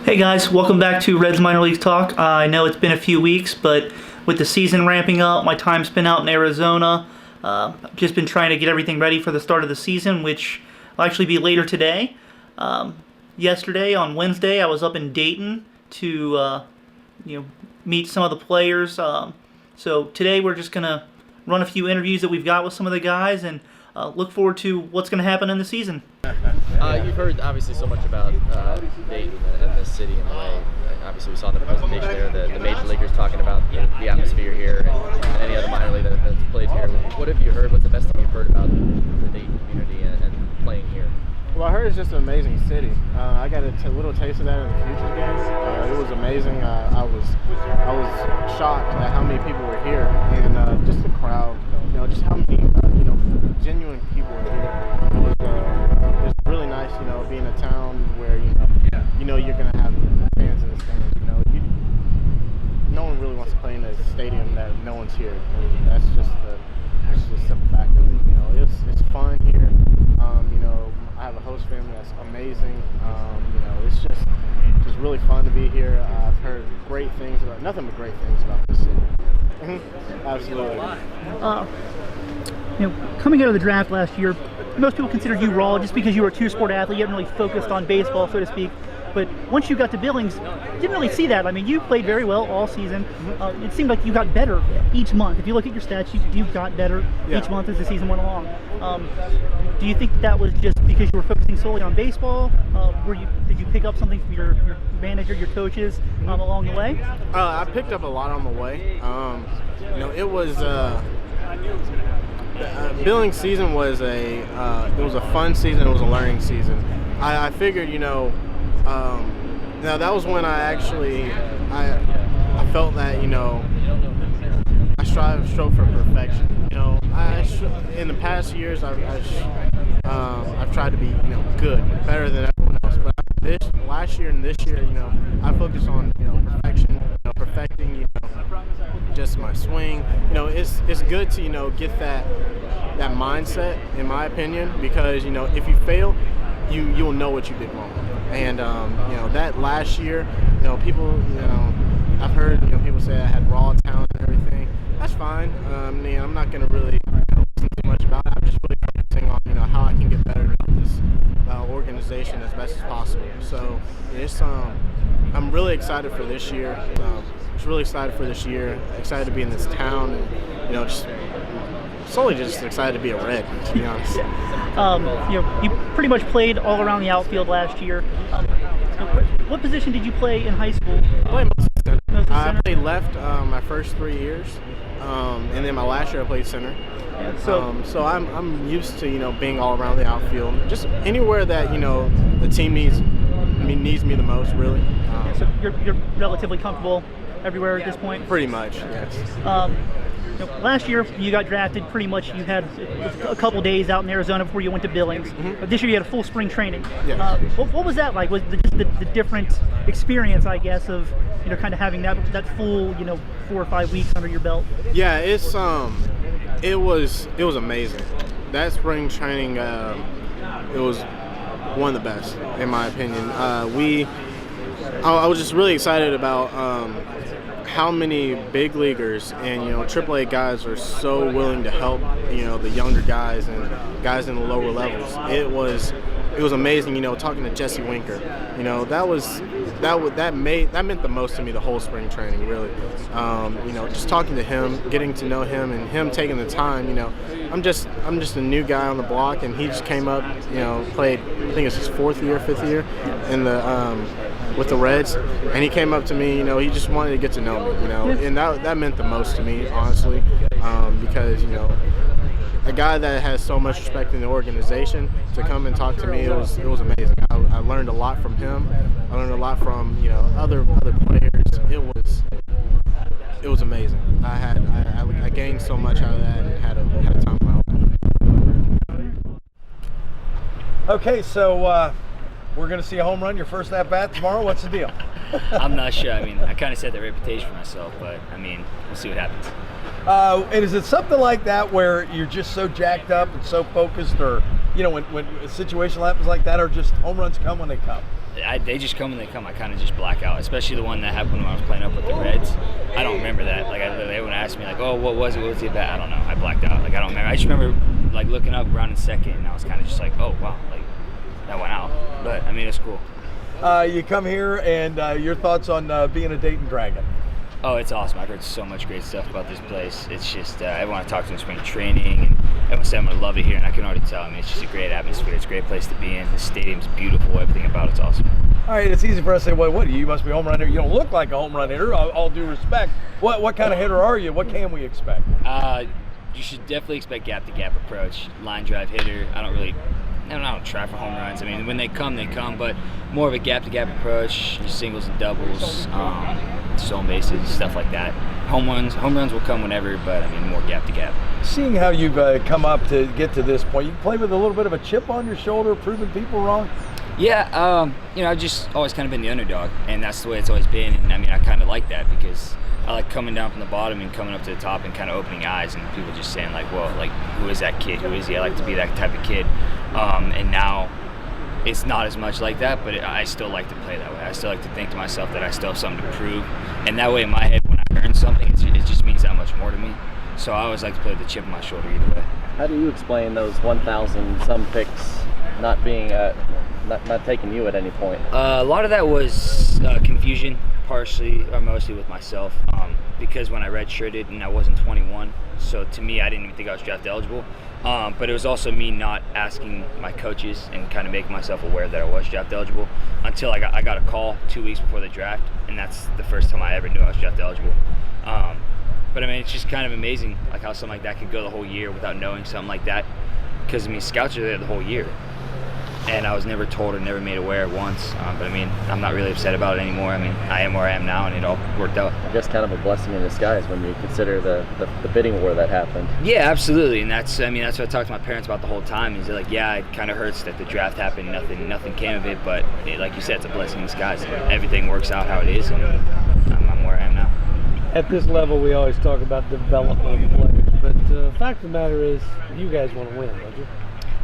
Hey guys, welcome back to Reds Minor Leagues Talk. I know it's been a few weeks, but with the season ramping up, my time spent out in Arizona, I've just been trying to get everything ready for the start of the season, which will actually be later today. Yesterday, on Wednesday, I was up in Dayton to meet some of the players. So today we're just going to run a few interviews that we've got with some of the guys and look forward to what's going to happen in the season. You've heard obviously so much about Dayton and this city in a way. Obviously, we saw in the presentation there the major leaguers talking about the atmosphere here and any other minor league that's played here. What have you heard? What's the best thing you've heard about the Dayton community and playing here? Well, I heard it's just an amazing city. I got a little taste of that in the Futures games. It was amazing. I was shocked at how many people were here and just the crowd. Just how many genuine people were here. It was really nice. Being a town where you're gonna have fans in the stands. No one really wants to play in a stadium that no one's here. And that's just the simple fact of it. It's fun here. I have a host family that's amazing. It's just really fun to be here. I've heard nothing but great things about this city. Absolutely. Coming out of the draft last year, most people considered you raw just because you were a two-sport athlete. You hadn't really focused on baseball, so to speak. But once you got to Billings, you didn't really see that. I mean, you played very well all season. It seemed like you got better each month. If you look at your stats, you got better each month as the season went along. Do you think that was just because you were focusing solely on baseball? Did you pick up something from your manager, your coaches along the way? I picked up a lot on the way. It was Billings season was it was a fun season. It was a learning season. I figured now that was when I felt that I strove for perfection. In the past years I've tried to be good, better than everyone else. But last year and this year, I focused on perfection, perfecting just my swing. It's good to get that mindset, in my opinion, because if you fail, you'll know what you did wrong. And that last year, people, I've heard people say I had raw talent and everything. That's fine. I'm not going to really listen too much about it. I'm just really focusing on how I can get better about this organization as best as possible. So I'm really excited for this year. Excited to be in this town, and just solely just excited to be a Red, to be honest. You pretty much played all around the outfield last year. What position did you play in high school? I played mostly center. I played left my first 3 years, and then my last year I played center. So I'm used to being all around the outfield, just anywhere that the team needs me the most, really. So you're relatively comfortable everywhere at this point? Pretty much, yes. Last year you got drafted. Pretty much you had a couple days out in Arizona before you went to Billings. Mm-hmm. But this year you had a full spring training. Yes. What was that like? Was just the different experience, I guess, of kind of having that full 4 or 5 weeks under your belt? Yeah, it was amazing. That spring training, it was one of the best in my opinion. I was just really excited about how many big leaguers and AAA guys are so willing to help the younger guys and guys in the lower levels. It was amazing. Talking to Jesse Winker, that meant the most to me the whole spring training, really. Just talking to him, getting to know him, and him taking the time. I'm just a new guy on the block, and he just came up. Played, I think it's his 4th year, 5th year in the with the Reds, and he came up to me. He just wanted to get to know me. And that meant the most to me, honestly, because a guy that has so much respect in the organization to come and talk to me, it was amazing. I learned a lot from him. I learned a lot from other players. It was amazing. I gained so much out of that and had a time of my life. Okay, so we're going to see a home run your first at bat tomorrow. What's the deal? I'm not sure. I kind of set the reputation for myself, but we'll see what happens. And is it something like that where you're just so jacked up and so focused, or when a situation happens like that, or just home runs come when they come? they just come when they come. I kind of just black out, especially the one that happened when I was playing up with the Reds. I don't remember that. Like, everyone asked me, like, oh, what was it? What was it about? I don't know. I blacked out. Like, I don't remember. I just remember, like, looking up around in second, and I was kind of just like, oh, wow, like, that went out. But, I mean, it's cool. You come here, and your thoughts on being a Dayton Dragon? Oh, it's awesome. I've heard so much great stuff about this place. It's just, everyone I talk to in spring training, and everyone said I'm going to love it here, and I can already tell. I mean, it's just a great atmosphere. It's a great place to be in. The stadium's beautiful. Everything about it's awesome. All right, it's easy for us to say, well, what, you must be a home run hitter. You don't look like a home run hitter, all due respect. What kind of hitter are you? What can we expect? You should definitely expect gap-to-gap approach, line drive hitter. I don't try for home runs. I mean, when they come, but more of a gap-to-gap approach, singles and doubles, stolen bases, stuff like that. Home runs will come whenever, but I mean, more gap-to-gap. Seeing how you've come up to get to this point, you play with a little bit of a chip on your shoulder, proving people wrong? Yeah, I've just always kind of been the underdog, and that's the way it's always been. And I mean, I kind of like that because I like coming down from the bottom and coming up to the top and kind of opening eyes, and people just saying like, well, like, who is that kid? Who is he? I like to be that type of kid. And now it's not as much like that, but I still like to play that way. I still like to think to myself that I still have something to prove. And that way in my head, when I earn something, it just means that much more to me. So I always like to play with the chip on my shoulder either way. How do you explain those 1,000 some picks not being not taking you at any point? A lot of that was confusion, partially or mostly with myself, because when I redshirted and I wasn't 21, so to me I didn't even think I was draft eligible. But it was also me not asking my coaches and kind of making myself aware that I was draft eligible until I got a call 2 weeks before the draft, and that's the first time I ever knew I was draft eligible. But I mean, it's just kind of amazing like how something like that could go the whole year without knowing something like that, because I mean, scouts are there the whole year. And I was never told or never made aware once. But I mean, I'm not really upset about it anymore. I mean, I am where I am now, and it all worked out. I guess kind of a blessing in disguise when you consider the bidding war that happened. Yeah, absolutely. And that's what I talked to my parents about the whole time. Is like, yeah, it kind of hurts that the draft happened, nothing came of it. But like you said, it's a blessing in disguise. Everything works out how it is, and I'm where I am now. At this level, we always talk about development of players, but the fact of the matter is, you guys want to win, don't you?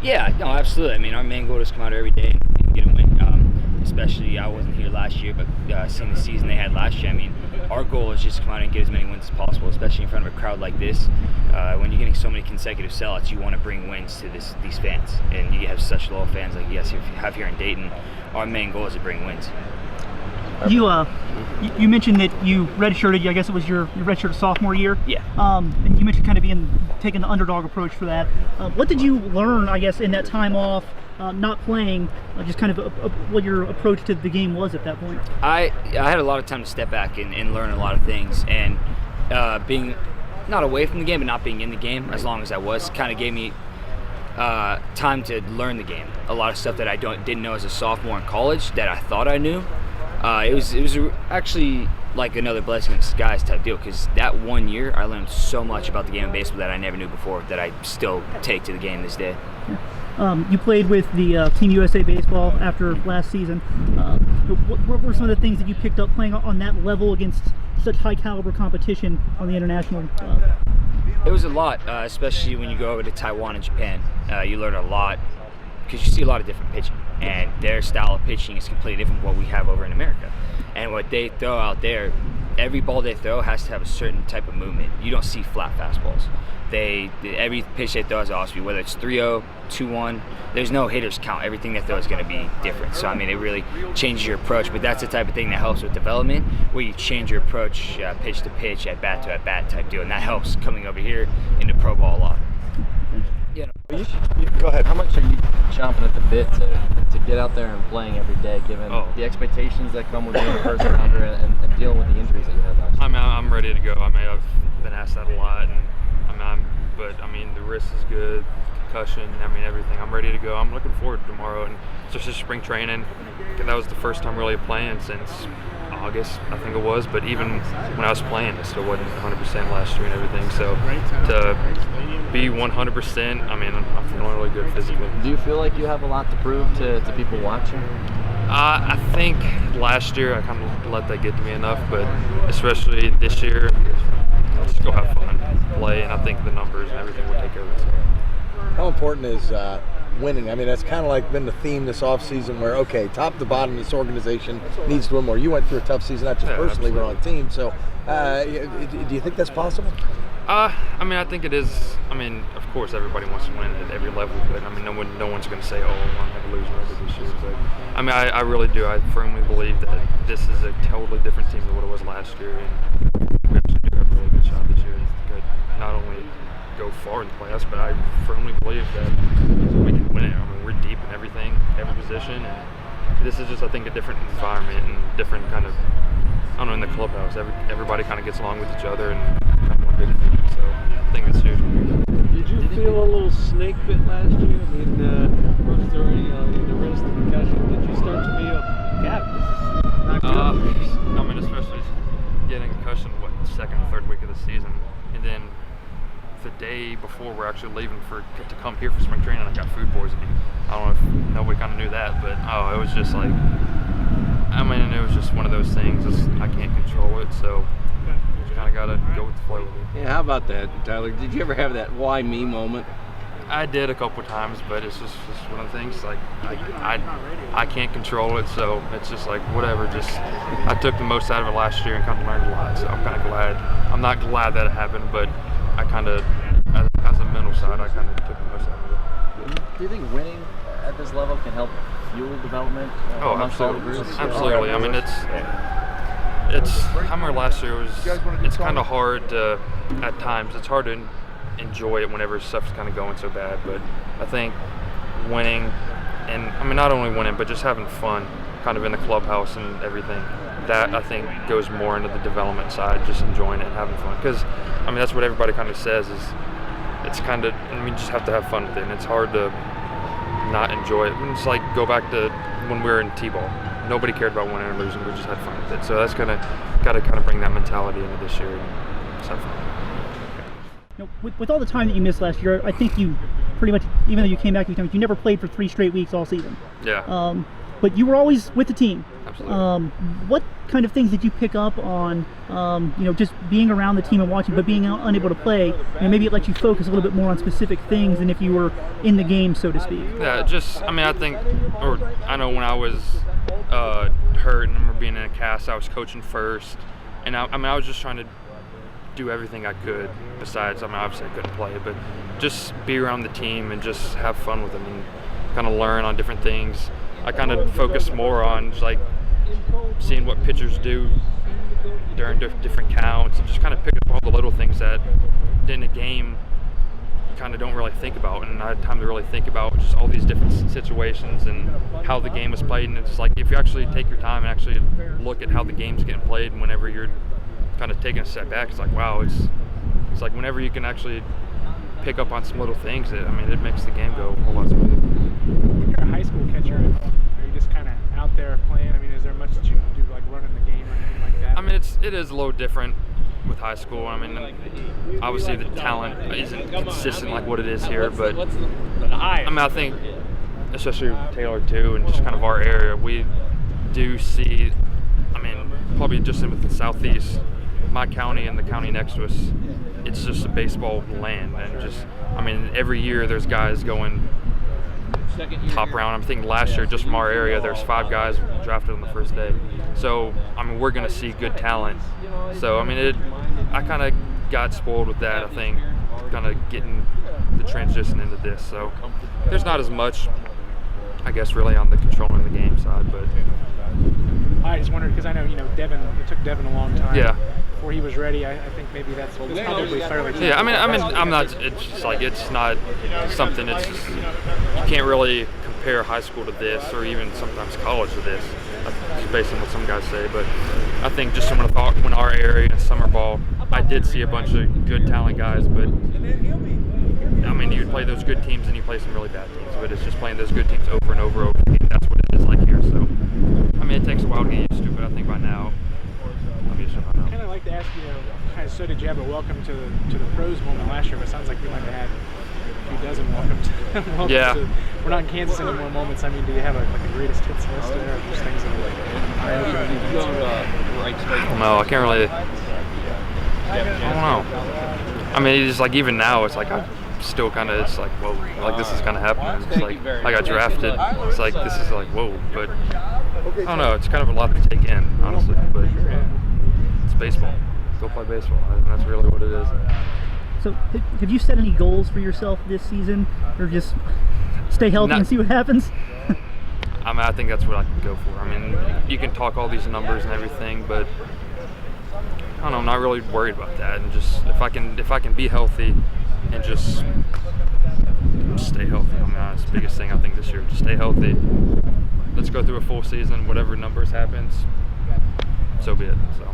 Yeah, no, absolutely. I mean, our main goal is to come out every day and get a win. Especially, I wasn't here last year, but seeing the season they had last year, I mean, our goal is just to come out and get as many wins as possible, especially in front of a crowd like this. When you're getting so many consecutive sellouts, you want to bring wins to these fans. And you have such loyal fans like you have here in Dayton. Our main goal is to bring wins. You mentioned that you redshirted. I guess it was your redshirt sophomore year. Yeah. And you mentioned kind of taking the underdog approach for that. What did you learn, I guess, in that time off, not playing, just kind of what your approach to the game was at that point? I had a lot of time to step back and learn a lot of things, and being not away from the game but not being in the game as long as I was kind of gave me time to learn the game. A lot of stuff that I didn't know as a sophomore in college that I thought I knew. It was actually like another blessing in disguise type deal, because that 1 year I learned so much about the game of baseball that I never knew before that I still take to the game this day. You played with the Team USA baseball after last season. What were some of the things that you picked up playing on that level against such high caliber competition on the international? It was a lot, especially when you go over to Taiwan and Japan. You learn a lot because you see a lot of different pitching, and their style of pitching is completely different from what we have over in America. And what they throw out there, every ball they throw has to have a certain type of movement. You don't see flat fastballs. Every pitch they throw is awesome, whether it's 3-0, 2-1. There's no hitters count. Everything they throw is going to be different. So I mean, it really changes your approach. But that's the type of thing that helps with development, where you change your approach, pitch to pitch, at bat to at bat type deal, and that helps coming over here into pro ball a lot. You know, Go ahead. how much are you chomping at the bit to get out there and playing every day, given the expectations that come with being a first rounder and dealing with the injuries that you had last year? I mean, I'm ready to go. I mean, I've been asked that a lot, and but the wrist is good, concussion, everything. I'm ready to go. I'm looking forward to tomorrow, and it's just spring training. That was the first time really playing since August, I think it was. But even when I was playing, it still wasn't 100% last year and everything. So to be 100%, I'm feeling really good physically. Do you feel like you have a lot to prove to people watching? I think last year I kind of let that get to me enough, but especially this year, just go have fun, play, and I think the numbers and everything will take care of itself. How important is winning. I mean, that's kind of like been the theme this offseason where, okay, top to bottom, this organization needs to win more. You went through a tough season, not just personally, but on a team. So do you think that's possible? I mean, I think it is. I mean, of course, everybody wants to win at every level, but I mean, no one's going to say, "Oh, we're going to have a losing record this year." But I mean, I really do. I firmly believe that this is a totally different team than what it was last year, and we actually do have a really good shot this year to not only go far in the playoffs, but I firmly believe that we can win it. I mean, we're deep in everything, every position, and this is just, I think, a different environment and different kind of. I don't know, in the clubhouse, everybody kind of gets along with each other and kind of one big thing. So I think it's huge. Did you feel a little snake bit last year? I mean, was there any the risk of concussion? Did you start to feel, yeah, this is not good? I mean, especially getting a concussion, second or third week of the season, and then the day before we're actually leaving to come here for spring training, I got food poisoning. I don't know if nobody kind of knew that, but it was just like. I mean, it was just one of those things. I can't control it, so you just kind of got to go with the flow with it. Yeah, how about that, Tyler? Did you ever have that why me moment? I did a couple times, but it's just one of the things. Like I can't control it, so it's just like whatever. Just I took the most out of it last year and kind of learned a lot. So I'm kind of glad. I'm not glad that it happened, but I kind of, as a mental side, I kind of took the most out of it. Do you think winning at this level can help fuel development amongst all the groups? Absolutely. I mean, it's. I remember last year it's kind of hard to, at times, it's hard to enjoy it whenever stuff's kind of going so bad. But I think winning, and I mean not only winning, but just having fun, kind of in the clubhouse and everything. That I think goes more into the development side, just enjoying it and having fun. Because I mean that's what everybody kind of says is it's kind of. I mean you just have to have fun with it, and it's hard to not enjoy it. It's like go back to when we were in T-ball. Nobody cared about winning or losing. We just had fun with it. So that's got to kind of bring that mentality into this year and just have fun. With all the time that you missed last year, I think you pretty much, even though you came back, you never played for 3 straight weeks all season. Yeah. But you were always with the team. Absolutely. What kind of things did you pick up on, just being around the team and watching, but being unable to play? Maybe it lets you focus a little bit more on specific things than if you were in the game, so to speak. Yeah, I know when I was hurt and I remember being in a cast, I was coaching first, and I was just trying to do everything I could. Besides, obviously I couldn't play, but just be around the team and just have fun with them and kind of learn on different things. I kind of focus more on just like seeing what pitchers do during different counts and just kind of pick up all the little things that in a game you kind of don't really think about, and I had time to really think about just all these different situations and how the game was played. And it's like if you actually take your time and actually look at how the game's getting played, and whenever you're kind of taking a step back, it's like wow, it's like whenever you can actually pick up on some little things, it makes the game go a whole lot smoother. When you're a high school catcher, are you just kind of out there playing? I mean, is there much that you do, like running the game or anything like that? I mean, it is a little different with high school. I mean, obviously the talent isn't consistent like what it is here, but I think, especially Taylor too, and just kind of our area, we do see, probably just in the southeast, my county and the county next to us, it's just a baseball land, and just, every year there's guys going top round. I'm thinking last year, just from our area, there's 5 guys drafted on the first day. So, we're going to see good talent. So, I kind of got spoiled with that, I think, kind of getting the transition into this. So, there's not as much, I guess, really on the controlling the game side, but. I just wondered, because I know, Devin, it took Devin a long time. Yeah. Before he was ready, I think maybe that's probably fairly clear. Yeah, I'm not, it's just like, it's not something, it's just, you can't really compare high school to this, or even sometimes college to this, just based on what some guys say. But I think just when our area in summer ball, I did see a bunch of good talent guys, but you play those good teams and you play some really bad teams, but it's just playing those good teams over and over again. That's what it is like here. So, it takes a while to get used to, but I think by now, I'm used to it by now. I'd kind of like to ask you, so did you have a welcome to the pros moment last year? But it sounds like you might have had a few dozen welcomes. Yeah. We're not in Kansas anymore moments. Do you have a greatest hits list there, or just things that are No, I can't really. I don't know. It's like even now, it's like I've still kind of, it's like, whoa, like this is kind of happening. It's like I got drafted. It's like this is like, whoa, but I don't know. It's kind of a lot to take in, honestly. But it's baseball. Go play baseball, and that's really what it is. So, have you set any goals for yourself this season, or just stay healthy and see what happens? I mean, I think that's what I can go for. I mean, you can talk all these numbers and everything, but I don't know. I'm not really worried about that. And just if I can be healthy and just stay healthy. I mean, that's the biggest thing I think this year. Just stay healthy. Let's go through a full season. Whatever numbers happens, so be it. So.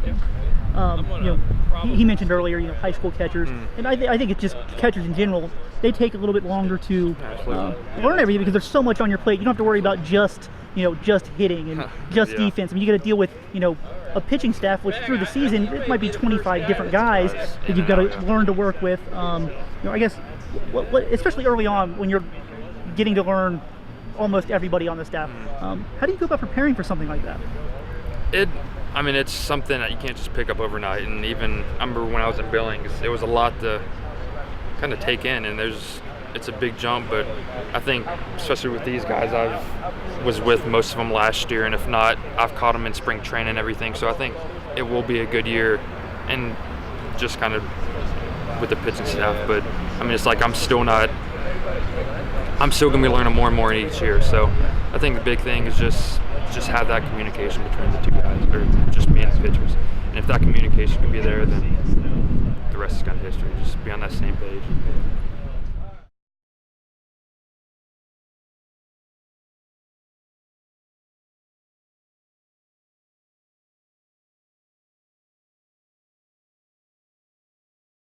He mentioned earlier, high school catchers, and I think it's just catchers in general. They take a little bit longer to learn everything because there's so much on your plate. You don't have to worry about just hitting and just defense. I mean, you got to deal with a pitching staff, which through the season it might be 25 different guys that you've got to learn to work with. I guess, what especially early on when you're getting to learn almost everybody on the staff. How do you go about preparing for something like that? I mean, it's something that you can't just pick up overnight. And even, I remember when I was in Billings, it was a lot to kind of take in, and it's a big jump. But I think, especially with these guys, I was with most of them last year, and if not, I've caught them in spring training and everything. So I think it will be a good year, and just kind of with the pitching staff. But I mean, it's like I'm still going to be learning more and more each year. So I think the big thing is just have that communication between the two guys, or just me and the pitchers. And if that communication can be there, then the rest is kind of history. Just be on that same page.